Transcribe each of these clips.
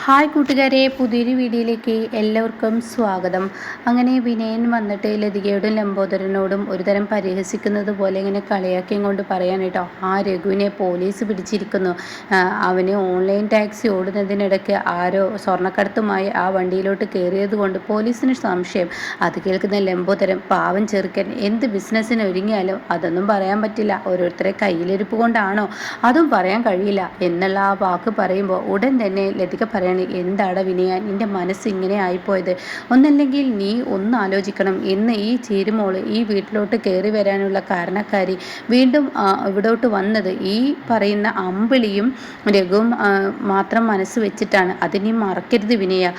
Hi കൂട്ടുകാരെ, പുതിയൊരു വീഡിയോയിലേക്ക് എല്ലാവർക്കും സ്വാഗതം. അങ്ങനെ വിനയൻ വന്നിട്ട് ലതികയോടും ലംബോദരനോടും ഒരുതരം പരിഹസിക്കുന്നത് പോലെ ഇങ്ങനെ കളിയാക്കിയും കൊണ്ട് പറയാൻ കേട്ടോ, ആ രഘുവിനെ പോലീസ് പിടിച്ചിരിക്കുന്നു. അവന് ഓൺലൈൻ ടാക്സി ഓടുന്നതിനിടയ്ക്ക് ആരോ സ്വർണ്ണക്കടത്തുമായി ആ വണ്ടിയിലോട്ട് കയറിയത് കൊണ്ട് പോലീസിന് സംശയം. അത് കേൾക്കുന്ന ലംബോദരൻ, പാവം ചെറുക്കൻ, എന്ത് ബിസിനസ്സിന് ഒരുങ്ങിയാലും അതൊന്നും പറയാൻ പറ്റില്ല, ഓരോരുത്തരെ കയ്യിലിരിപ്പ് കൊണ്ടാണോ, അതും പറയാൻ കഴിയില്ല എന്നുള്ള ആ വാക്ക് പറയുമ്പോൾ ഉടൻ തന്നെ ലതിക പറയണം, എന്താണ് വിനയ നിൻ്റെ മനസ്സ് ഇങ്ങനെ ആയിപ്പോയത്? ഒന്നല്ലെങ്കിൽ നീ ഒന്ന് ആലോചിക്കണം. ഇന്ന് ഈ ചീരുമോള് ഈ വീട്ടിലോട്ട് കയറി വരാനുള്ള കാരണക്കാരി വീണ്ടും ഇവിടോട്ട് വന്നത് ഈ പറയുന്ന അമ്പിളിയും രഘുവും മാത്രം മനസ്സ് വെച്ചിട്ടാണ്. അതിനി മറക്കരുത് വിനയ.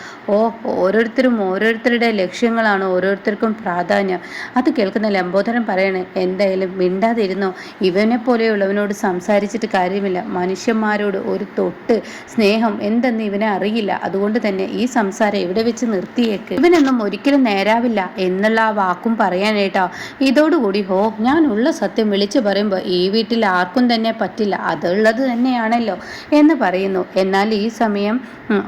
ഓരോരുത്തരും ഓരോരുത്തരുടെ ലക്ഷ്യങ്ങളാണ് ഓരോരുത്തർക്കും പ്രാധാന്യം. അത് കേൾക്കുന്ന ലംബോദരൻ പറയണേ, എന്തായാലും മിണ്ടാതിരുന്നോ, ഇവനെ പോലെയുള്ളവനോട് സംസാരിച്ചിട്ട് കാര്യമില്ല. മനുഷ്യന്മാരോട് ഒരു തൊട്ട് സ്നേഹം എന്തെന്ന് ഇവനെ അറിയില്ല. അതുകൊണ്ട് തന്നെ ഈ സംസാരം ഇവിടെ വെച്ച് നിർത്തിയേക്ക്, ഇവനൊന്നും ഒരിക്കലും നേരാവില്ല എന്നുള്ള ആ വാക്കും പറയാനേട്ടോ. ഇതോടുകൂടി ഞാനുള്ള സത്യം വിളിച്ചു പറയുമ്പോൾ ഈ വീട്ടിൽ ആർക്കും തന്നെ പറ്റില്ല, അതുള്ളത് തന്നെയാണല്ലോ എന്ന് പറയുന്നു. എന്നാൽ ഈ സമയം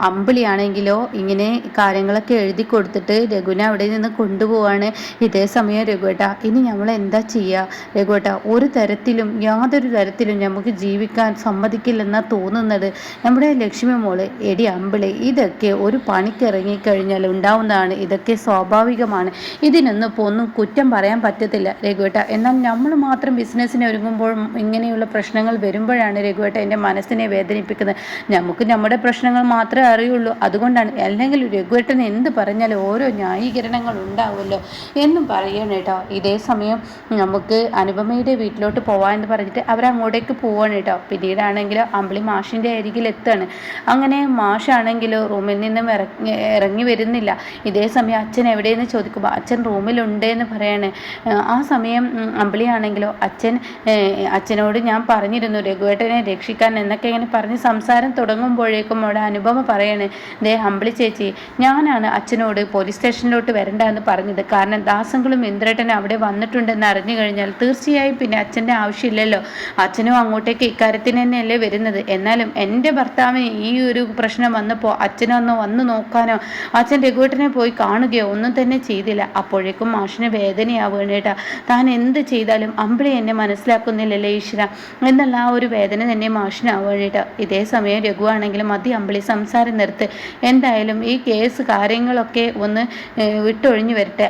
അമ്പിളിയാണെങ്കിലോ ഇങ്ങനെ കാര്യങ്ങളൊക്കെ എഴുതി കൊടുത്തിട്ട് രഘുവിനെ അവിടെ നിന്ന് കൊണ്ടുപോവാണ്. ഇതേ സമയം രഘുവേട്ട, ഇനി നമ്മൾ എന്താ ചെയ്യുക രഘുവേട്ട? ഒരു തരത്തിലും യാതൊരു തരത്തിലും നമുക്ക് ജീവിക്കാൻ സമ്മതിക്കില്ലെന്നാണ് തോന്നുന്നത്. നമ്മുടെ ലക്ഷ്മി മോള്, എടി അമ്പിളി, ഇതൊക്കെ ഒരു പണിക്ക് ഇറങ്ങിക്കഴിഞ്ഞാൽ ഉണ്ടാവുന്നതാണ്, ഇതൊക്കെ സ്വാഭാവികമാണ്. ഇതിനൊന്നും ഇപ്പോൾ ഒന്നും കുറ്റം പറയാൻ പറ്റത്തില്ല രഘുവേട്ട. എന്നാൽ നമ്മൾ മാത്രം ബിസിനസ്സിന് ഒരുങ്ങുമ്പോൾ ഇങ്ങനെയുള്ള പ്രശ്നങ്ങൾ വരുമ്പോഴാണ് രഘുവേട്ട എൻ്റെ മനസ്സിനെ വേദനിപ്പിക്കുന്നത്. നമുക്ക് നമ്മുടെ പ്രശ്നങ്ങൾ മാത്രമേ അറിയുള്ളൂ, അതുകൊണ്ടാണ്. അല്ലെങ്കിൽ രഘുവേട്ടൻ എന്ത് പറഞ്ഞാലും ഓരോ ന്യായീകരണങ്ങൾ ഉണ്ടാവുമല്ലോ എന്നും പറയണം കേട്ടോ. ഇതേ സമയം നമുക്ക് അനുപമയുടെ വീട്ടിലോട്ട് പോകാമെന്ന് പറഞ്ഞിട്ട് അവരങ്ങോട്ടേക്ക് പോവാണ് കേട്ടോ. പിന്നീടാണെങ്കിലോ അമ്പിളി മാഷിൻ്റെ അരികിൽ എത്താണ്. അങ്ങനെ മാഷാണെങ്കിലോ റൂമിൽ നിന്നും ഇറങ്ങി വരുന്നില്ല. ഇതേ സമയം അച്ഛൻ എവിടെയെന്ന് ചോദിക്കുമ്പോൾ അച്ഛൻ റൂമിലുണ്ട് എന്ന് പറയാണ്. ആ സമയം അമ്പിളിയാണെങ്കിലോ അച്ഛനോട് ഞാൻ പറഞ്ഞിരുന്നു രഘുവേട്ടനെ രക്ഷിക്കാൻ എന്നൊക്കെ ഇങ്ങനെ പറഞ്ഞ് സംസാരം തുടങ്ങുമ്പോഴേക്കും അവിടെ അനുപമ പറയാണ്, ദേ അമ്പിളി ചേച്ചി, ഞാനാണ് അച്ഛനോട് പോലീസ് സ്റ്റേഷനിലോട്ട് വരണ്ട എന്ന് പറഞ്ഞത്. കാരണം ദാസങ്ങളും ഇന്ദ്രേട്ടനും അവിടെ വന്നിട്ടുണ്ടെന്ന് അറിഞ്ഞു കഴിഞ്ഞാൽ തീർച്ചയായും പിന്നെ അച്ഛൻ്റെ ആവശ്യമില്ലല്ലോ. അച്ഛനും അങ്ങോട്ടേക്ക് ഇക്കാര്യത്തിന് തന്നെയല്ലേ വരുന്നത്. എന്നാലും എൻ്റെ ഭർത്താവിന് ഈ ഒരു പ്രശ്നം വന്നപ്പോൾ അച്ഛനൊന്ന് വന്ന് നോക്കാനോ അച്ഛൻ രഘുവേട്ടനെ പോയി കാണുകയോ ഒന്നും തന്നെ ചെയ്തില്ല. അപ്പോഴേക്കും മാഷിന് വേദനയാവുകയാണ് കേട്ടാ. താൻ എന്ത് ചെയ്താലും അമ്പിളി എന്നെ മനസ്സിലാക്കുന്നില്ലല്ലേ ഈശ്വര എന്നുള്ള ആ ഒരു വേദന തന്നെ മാഷിനാവുകയാണ് കേട്ടോ. ഇതേ സമയം രഘു ആണെങ്കിലും മതി അമ്പിളി, സംസാരം നിർത്ത്, എന്തായാലും ഈ കേസ് കാര്യങ്ങളൊക്കെ ഒന്ന് വിട്ടൊഴിഞ്ഞു വരട്ടെ,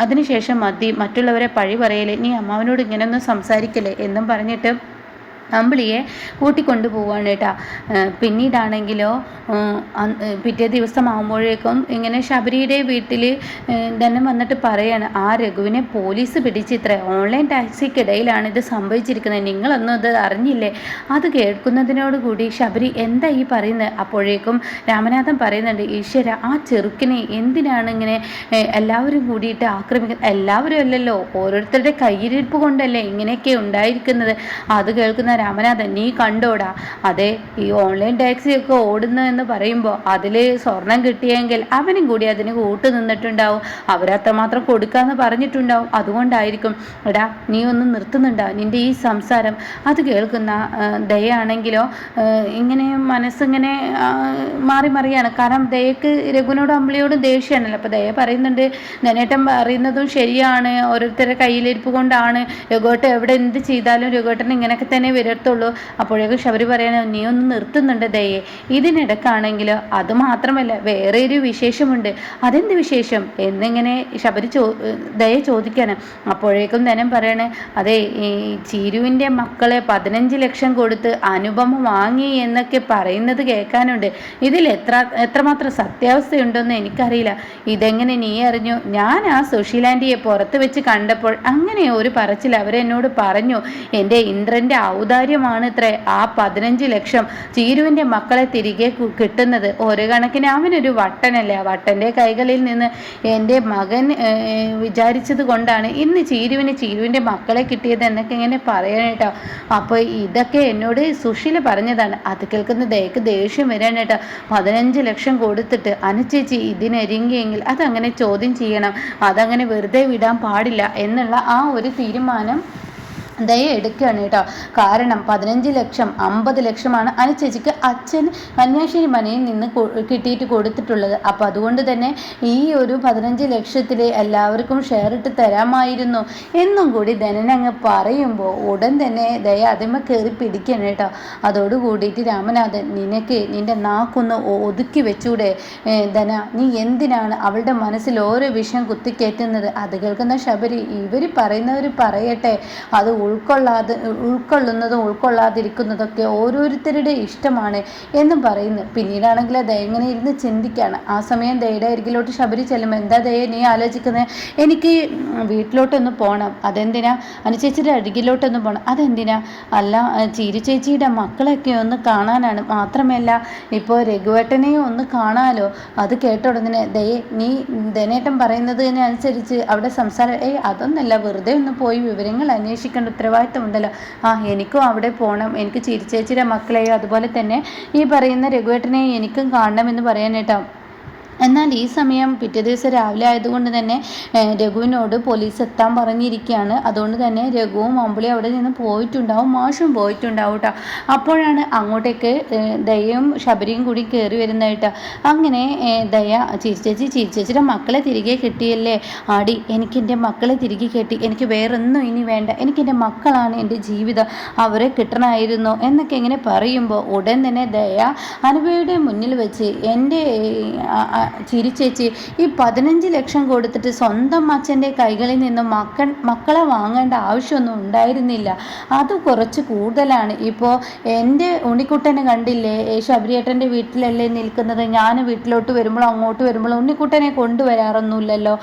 അതിനുശേഷം മതി മറ്റുള്ളവരെ പഴി പറയലേ, നീ അമ്മാവനോട് ഇങ്ങനെയൊന്നും സംസാരിക്കല്ലേ എന്നും പറഞ്ഞിട്ട് അമ്പിളിയെ കൂട്ടിക്കൊണ്ടു പോവാണ് കേട്ടോ. പിന്നീടാണെങ്കിലോ പിറ്റേ ദിവസമാകുമ്പോഴേക്കും ഇങ്ങനെ ശബരിയുടെ വീട്ടിൽ തന്നെ വന്നിട്ട് പറയാണ്, ആ രഘുവിനെ പോലീസ് പിടിച്ചിത്ര, ഓൺലൈൻ ടാക്സിക്കിടയിലാണ് ഇത് സംഭവിച്ചിരിക്കുന്നത്, നിങ്ങളൊന്നും ഇത് അറിഞ്ഞില്ലേ? അത് കേൾക്കുന്നതിനോടുകൂടി ശബരി എന്താ ഈ പറയുന്നത്? അപ്പോഴേക്കും രാമനാഥൻ പറയുന്നുണ്ട്, ഈശ്വര, ആ ചെറുക്കിനെ എന്തിനാണ് ഇങ്ങനെ എല്ലാവരും കൂടിയിട്ട് ആക്രമിക്കുന്നത്? എല്ലാവരും അല്ലല്ലോ, ഓരോരുത്തരുടെ കയ്യിരിപ്പ് കൊണ്ടല്ലേ ഇങ്ങനെയൊക്കെ ഉണ്ടായിരിക്കുന്നത്. അത് കേൾക്കുന്ന രാമനാഥൻ, നീ കണ്ടോടാ, അതെ ഈ ഓൺലൈൻ ടാക്സി ഒക്കെ ഓടുന്നു എന്ന് പറയുമ്പോൾ അതിൽ സ്വർണം കിട്ടിയെങ്കിൽ അവനും കൂടി അതിന് കൂട്ടു നിന്നിട്ടുണ്ടാവും, അവരത്രമാത്രം കൊടുക്കാന്ന് പറഞ്ഞിട്ടുണ്ടാവും, അതുകൊണ്ടായിരിക്കും. എടാ നീ ഒന്ന് നിർത്തുന്നുണ്ടാവും നിൻ്റെ ഈ സംസാരം. അത് കേൾക്കുന്ന ദയാണെങ്കിലോ ഇങ്ങനെ മനസ്സിങ്ങനെ മാറി മറിയാണ്. കാരണം ദയക്ക് രഘുവിനോടും അമ്പിളിയോടും ദേഷ്യമാണല്ലോ. അപ്പോൾ ദയ പറയുന്നുണ്ട്, ധനേട്ടൻ പറയുന്നതും ശരിയാണ്, ഓരോരുത്തരുടെ കയ്യിലിരിപ്പ് കൊണ്ടാണ്, രഘുവേട്ടൻ എവിടെ എന്ത് ചെയ്താലും രഘുവേട്ടൻ ഇങ്ങനെയൊക്കെ തന്നെ വരത്തുള്ളൂ. അപ്പോഴേക്കും ശബരി പറയണ, നീ ഒന്ന് നിർത്തുന്നുണ്ട് ദയെ. ഇതിനിടക്കാണെങ്കിൽ അത് മാത്രമല്ല വേറെ ഒരു വിശേഷമുണ്ട്. അതെന്ത് വിശേഷം എന്നിങ്ങനെ ശബരി ദയ ചോദിക്കാണ്. അപ്പോഴേക്കും ധനം പറയണേ, അതെ ഈ ചീരുവിൻ്റെ മക്കളെ 15 ലക്ഷം കൊടുത്ത് അനുപമ വാങ്ങി എന്നൊക്കെ പറയുന്നത് കേൾക്കാനുണ്ട്. ഇതിൽ എത്രമാത്രം സത്യാവസ്ഥയുണ്ടെന്ന് എനിക്കറിയില്ല. ഇതെങ്ങനെ നീ അറിഞ്ഞു? ഞാൻ ആ സുശീലാൻറ്റിയെ പുറത്ത് വെച്ച് കണ്ടപ്പോൾ അങ്ങനെ ഒരു പറച്ചിൽ അവരെന്നോട് പറഞ്ഞു. എൻ്റെ ഇന്ദ്രൻ്റെ ഔദാര്യമാണ് ഇത്രേ ആ 15 ലക്ഷം ചീരുവിൻ്റെ മക്കളെ തിരികെ കിട്ടുന്നത്. ഒരു കണക്കിന് അവനൊരു വട്ടനല്ലേ, ആ വട്ടൻ്റെ കൈകളിൽ നിന്ന് എൻ്റെ മകൻ വിചാരിച്ചത് കൊണ്ടാണ് ഇന്ന് ചീരുവിൻ്റെ മക്കളെ കിട്ടിയത് എന്നൊക്കെ ഇങ്ങനെ പറയണേട്ടോ. അപ്പോൾ ഇതൊക്കെ എന്നോട് സുശീല പറഞ്ഞതാണ്. അത് കേൾക്കുന്ന ദയക്ക് ദേഷ്യം വരാനേട്ടോ. 15 ലക്ഷം കൊടുത്തിട്ട് അനുചേച്ചി ഇതിനൊരുങ്ങിയെങ്കിൽ അതങ്ങനെ ചോദ്യം ചെയ്യണം, അതങ്ങനെ വെറുതെ വിടാൻ പാടില്ല എന്നുള്ള ആ ഒരു തീരുമാനം ദയ എടുക്കുകയാണ് കേട്ടോ. കാരണം 15 ലക്ഷം 50 ലക്ഷമാണ് അനുചേച്ചിക്ക് അച്ഛൻ കന്യാശ്ശേരി മനയിൽ നിന്ന് കിട്ടിയിട്ട് കൊടുത്തിട്ടുള്ളത്. അപ്പം അതുകൊണ്ട് തന്നെ ഈ ഒരു 15 ലക്ഷത്തിൽ എല്ലാവർക്കും ഷെയർ ഇട്ട് തരാമായിരുന്നു എന്നും കൂടി ധനനങ്ങ് പറയുമ്പോൾ ഉടൻ തന്നെ ദയ അതിമ കയറി പിടിക്കണം കേട്ടോ. അതോടുകൂടിയിട്ട് രാമനാഥൻ, നിനക്ക് നിൻ്റെ നാക്കൊന്ന് ഒതുക്കി വെച്ചൂടെ ധന, നീ എന്തിനാണ് അവളുടെ മനസ്സിൽ ഓരോ വിഷയം കുത്തിക്കയറ്റുന്നത്? അത് കേൾക്കുന്ന ശബരി, ഇവർ പറയുന്നവർ പറയട്ടെ, അത് ഉൾക്കൊള്ളുന്നതും ഉൾക്കൊള്ളാതിരിക്കുന്നതൊക്കെ ഓരോരുത്തരുടെ ഇഷ്ടമാണ് എന്നും പറയുന്നു. പിന്നീടാണെങ്കിൽ ദയ ഇങ്ങനെ ഇരുന്ന് ചിന്തിക്കുകയാണ്. ആ സമയം ദയയുടെ അരികിലോട്ട് ശബരി ചെല്ലുമ്പോൾ, എന്താ ദയ നീ ആലോചിക്കുന്നത്? എനിക്ക് വീട്ടിലോട്ടൊന്ന് പോകണം. അതെന്തിനാ? അനുചേച്ചിയുടെ അരികിലോട്ടൊന്ന് പോകണം. അതെന്തിനാ? അല്ല, ചീരു ചേച്ചിയുടെ മക്കളൊക്കെ ഒന്ന് കാണാനാണ്. മാത്രമല്ല ഇപ്പോൾ രഘുവേട്ടനെയും ഒന്ന് കാണാലോ. അത് കേട്ട ഉടനെ, ദയെ നീ ധനേട്ടൻ പറയുന്നതിനനുസരിച്ച് അവിടെ സംസാരം അതൊന്നല്ല, വെറുതെ ഒന്ന് പോയി വിവരങ്ങൾ അന്വേഷിക്കേണ്ട ഉത്തരവാദിത്തമുണ്ടല്ലോ. എനിക്കും അവിടെ പോകണം, എനിക്ക് ചിരിച്ചേച്ചിയുടെ മക്കളെയോ അതുപോലെ തന്നെ ഈ പറയുന്ന രഘുവേട്ടനെയും എനിക്കും കാണണമെന്ന് പറയാനേട്ടോ. എന്നാൽ ഈ സമയം പിറ്റേ ദിവസം രാവിലെ ആയതുകൊണ്ട് തന്നെ രഘുവിനോട് പോലീസ് എത്താൻ പറഞ്ഞിരിക്കുകയാണ്. അതുകൊണ്ട് തന്നെ രഘുവും അമ്പിളിയും അവിടെ നിന്ന് പോയിട്ടുണ്ടാവും, മാഷും പോയിട്ടുണ്ടാവും കേട്ടോ. അപ്പോഴാണ് അങ്ങോട്ടേക്ക് ദയയും ശബരിയും കൂടി കയറി വരുന്നതായിട്ടോ. അങ്ങനെ ദയ, ചിരിച്ചേച്ചിയുടെ മക്കളെ തിരികെ കിട്ടിയല്ലേ? ആടി, എനിക്കെൻ്റെ മക്കളെ തിരികെ കിട്ടി, എനിക്ക് വേറൊന്നും ഇനി വേണ്ട, എനിക്കെൻ്റെ മക്കളാണ് എൻ്റെ ജീവിതം, അവരെ കിട്ടണമായിരുന്നു എന്നൊക്കെ ഇങ്ങനെ പറയുമ്പോൾ ഉടൻ തന്നെ ദയ അനുപയുടെ മുന്നിൽ വെച്ച്, എൻ്റെ ചിരിച്ചേച്ചി ഈ 15 ലക്ഷം കൊടുത്തിട്ട് സ്വന്തം അച്ഛൻ്റെ കൈകളിൽ നിന്നും മക്കളെ വാങ്ങേണ്ട ആവശ്യമൊന്നും ഉണ്ടായിരുന്നില്ല, അത് കുറച്ച് കൂടുതലാണ്. ഇപ്പോൾ എൻ്റെ ഉണ്ണിക്കുട്ടനെ കണ്ടില്ലേ, ശബരിയേട്ടൻ്റെ വീട്ടിലല്ലേ നിൽക്കുന്നത്, ഞാൻ വീട്ടിലോട്ട് വരുമ്പോഴും അങ്ങോട്ട് വരുമ്പോഴും ഉണ്ണിക്കുട്ടനെ കൊണ്ടുവരാറൊന്നുമില്ലല്ലോ.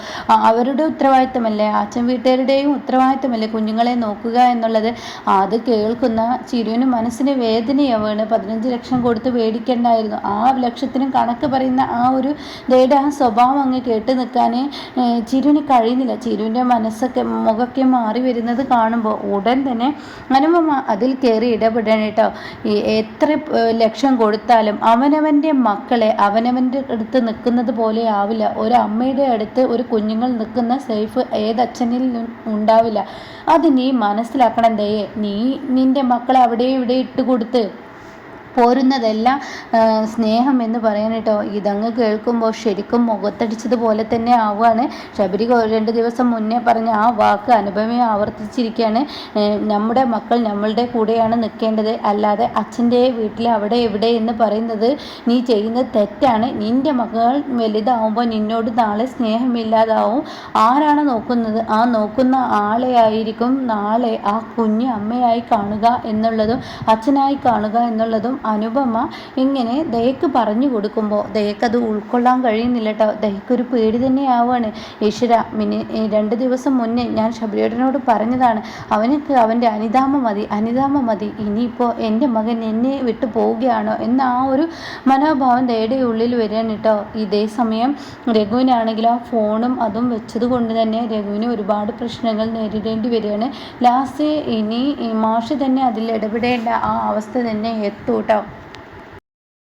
അവരുടെ ഉത്തരവാദിത്തമല്ലേ, അച്ഛൻ വീട്ടുകാരുടെയും ഉത്തരവാദിത്തമല്ലേ കുഞ്ഞുങ്ങളെ നോക്കുക എന്നുള്ളത്. അത് കേൾക്കുന്ന ചിരുവിന് മനസ്സിന് വേദനയാവാണ്. 15 ലക്ഷം കൊടുത്ത് മേടിക്കേണ്ടായിരുന്നു. ആ ലക്ഷത്തിനും കണക്ക് പറയുന്ന ആ ഒരു ദയുടെ ആ സ്വഭാവം അങ്ങ് കേട്ട് നിൽക്കാൻ ചിരുവിന് കഴിയുന്നില്ല. ചിരുവിൻ്റെ മുഖമൊക്കെ മാറി വരുന്നത് കാണുമ്പോൾ ഉടൻ തന്നെ അനുപമ അതിൽ കയറി ഇടപെടണം കേട്ടോ. എത്ര ലക്ഷം കൊടുത്താലും അവനവൻ്റെ മക്കളെ അവനവൻ്റെ അടുത്ത് നിൽക്കുന്നത് പോലെ ആവില്ല. ഒരു അമ്മയുടെ അടുത്ത് ഒരു കുഞ്ഞുങ്ങൾ നിൽക്കുന്ന സേഫ് ഏതച്ഛനിൽ ഉണ്ടാവില്ല. അത് നീ മനസ്സിലാക്കണം ദയേ. നീ നിൻ്റെ മക്കളെ അവിടെ ഇവിടെ ഇട്ടുകൊടുത്ത് പോരുന്നതെല്ലാം സ്നേഹം എന്ന് പറയാൻ കേട്ടോ. ഇതങ്ങ് കേൾക്കുമ്പോൾ ശരിക്കും മുഖത്തടിച്ചതുപോലെ തന്നെ ആവുകയാണ്. ശബരി 2 ദിവസം മുന്നേ പറഞ്ഞ ആ വാക്ക് അനുപമയെ ആവർത്തിച്ചിരിക്കുകയാണ്. നമ്മുടെ മക്കൾ നമ്മളുടെ കൂടെയാണ് നിൽക്കേണ്ടത്, അല്ലാതെ അച്ഛൻ്റെ വീട്ടിൽ അവിടെ എവിടെ എന്ന് പറയുന്നത് നീ ചെയ്യുന്നത് തെറ്റാണ്. നിൻ്റെ മകൾ വലുതാവുമ്പോൾ നിന്നോട് നാളെ സ്നേഹമില്ലാതാവും. ആരാണ് നോക്കുന്നത്? ആ നോക്കുന്ന ആളെ ആയിരിക്കും നാളെ ആ കുഞ്ഞ് അമ്മയായി കാണുക എന്നുള്ളതും അച്ഛനായി കാണുക എന്നുള്ളതും അനുപമ ഇങ്ങനെ ദയക്ക് പറഞ്ഞു കൊടുക്കുമ്പോൾ ദയക്കത് ഉൾക്കൊള്ളാൻ കഴിയുന്നില്ല കേട്ടോ. ദയക്കൊരു പേടി തന്നെയാവാണ്. ഈശ്വര, 2 ദിവസം മുന്നേ ഞാൻ ശബരിയേട്ടനോട് പറഞ്ഞതാണ്, അവനക്ക് അവൻ്റെ അനിതാമ മതി, ഇനിയിപ്പോൾ എൻ്റെ മകൻ എന്നെ വിട്ടു പോവുകയാണോ എന്ന ആ ഒരു മനോഭാവം ദയയുടെ ഉള്ളിൽ വരികയാണ് കേട്ടോ. ഇതേ സമയം രഘുവിനാണെങ്കിൽ ആ ഫോണും അതും വെച്ചത് കൊണ്ട് തന്നെ രഘുവിന് ഒരുപാട് പ്രശ്നങ്ങൾ നേരിടേണ്ടി വരികയാണ്. ലാസ്റ്റ് ഇനി മാഷ് തന്നെ അതിൽ ഇടപെടേണ്ട ആ അവസ്ഥ തന്നെ എത്തൂട്ടോ.